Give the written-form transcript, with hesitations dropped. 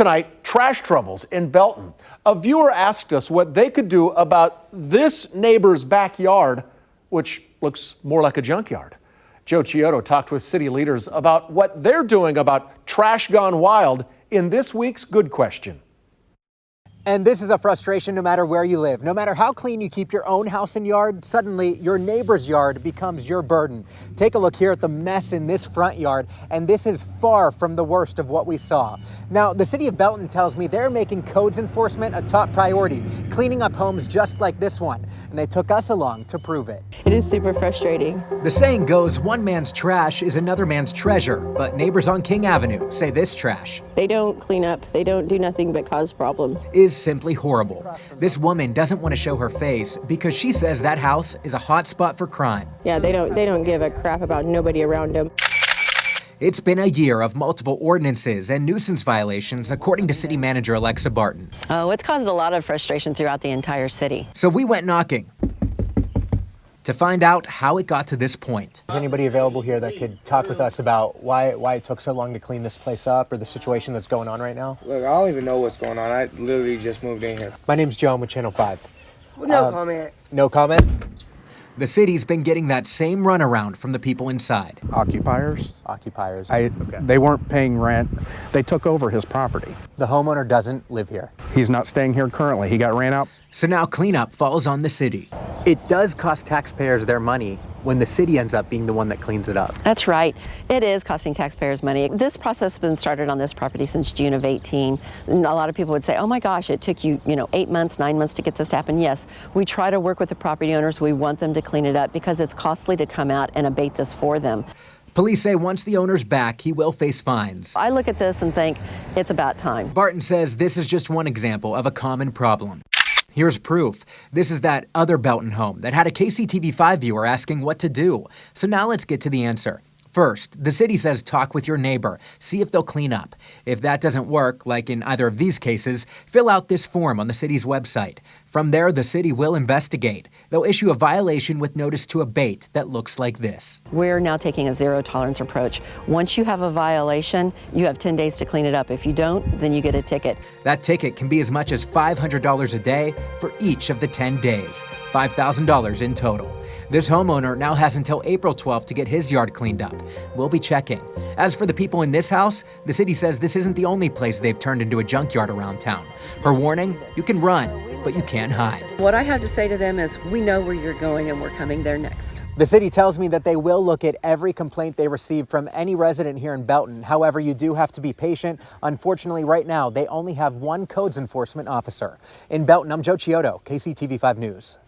Tonight, trash troubles in Belton. A viewer asked us what they could do about this neighbor's backyard, which looks more like a junkyard. Joe Chiodo talked with city leaders about what they're doing about trash gone wild in this week's Good Question. And this is a frustration no matter where you live. No matter how clean you keep your own house and yard, suddenly your neighbor's yard becomes your burden. Take a look here at the mess in this front yard, and this is far from the worst of what we saw. Now, the city of Belton tells me they're making codes enforcement a top priority, cleaning up homes just like this one, and they took us along to prove it. It is super frustrating. The saying goes, one man's trash is another man's treasure, but neighbors on King Avenue say this trash. They don't clean up. They don't do nothing but cause problems. Is simply horrible. This woman doesn't want to show her face because she says that house is a hot spot for crime. Yeah, they don't give a crap about nobody around them. It's been a year of multiple ordinances and nuisance violations, according to City Manager Alexa Barton. Oh, it's caused a lot of frustration throughout the entire city. So we went knocking to find out how it got to this point. Is anybody available here that could talk with us about why it took so long to clean this place up or the situation that's going on right now? Look, I don't even know what's going on. I literally just moved in here. My name's Joe. I'm with Channel 5. No comment. No comment? The city's been getting that same runaround from the people inside. Occupiers. They weren't paying rent. They took over his property. The homeowner doesn't live here. He's not staying here currently. He got ran out. So now cleanup falls on the city. It does cost taxpayers their money when the city ends up being the one that cleans it up. That's right. It is costing taxpayers money. This process has been started on this property since June of 18. And a lot of people would say, oh my gosh, it took you, 8 months, 9 months to get this to happen. Yes, we try to work with the property owners. We want them to clean it up because it's costly to come out and abate this for them. Police say once the owner's back, he will face fines. I look at this and think it's about time. Barton says this is just one example of a common problem. Here's proof. This is that other Belton home that had a KCTV5 viewer asking what to do. So now let's get to the answer. First, the city says talk with your neighbor, see if they'll clean up. If that doesn't work, like in either of these cases, fill out this form on the city's website. From there, the city will investigate. They'll issue a violation with notice to abate that looks like this. We're now taking a zero tolerance approach. Once you have a violation, you have 10 days to clean it up. If you don't, then you get a ticket. That ticket can be as much as $500 a day for each of the 10 days, $5,000 in total. This homeowner now has until April 12th to get his yard cleaned up. We'll be checking. As for the people in this house, the city says this isn't the only place they've turned into a junkyard around town. Her warning, you can run, but you can't hide. What I have to say to them is we know where you're going and we're coming there next. The city tells me that they will look at every complaint they receive from any resident here in Belton. However, you do have to be patient. Unfortunately, right now, they only have one codes enforcement officer. In Belton, I'm Joe Chiodo, KCTV5 News.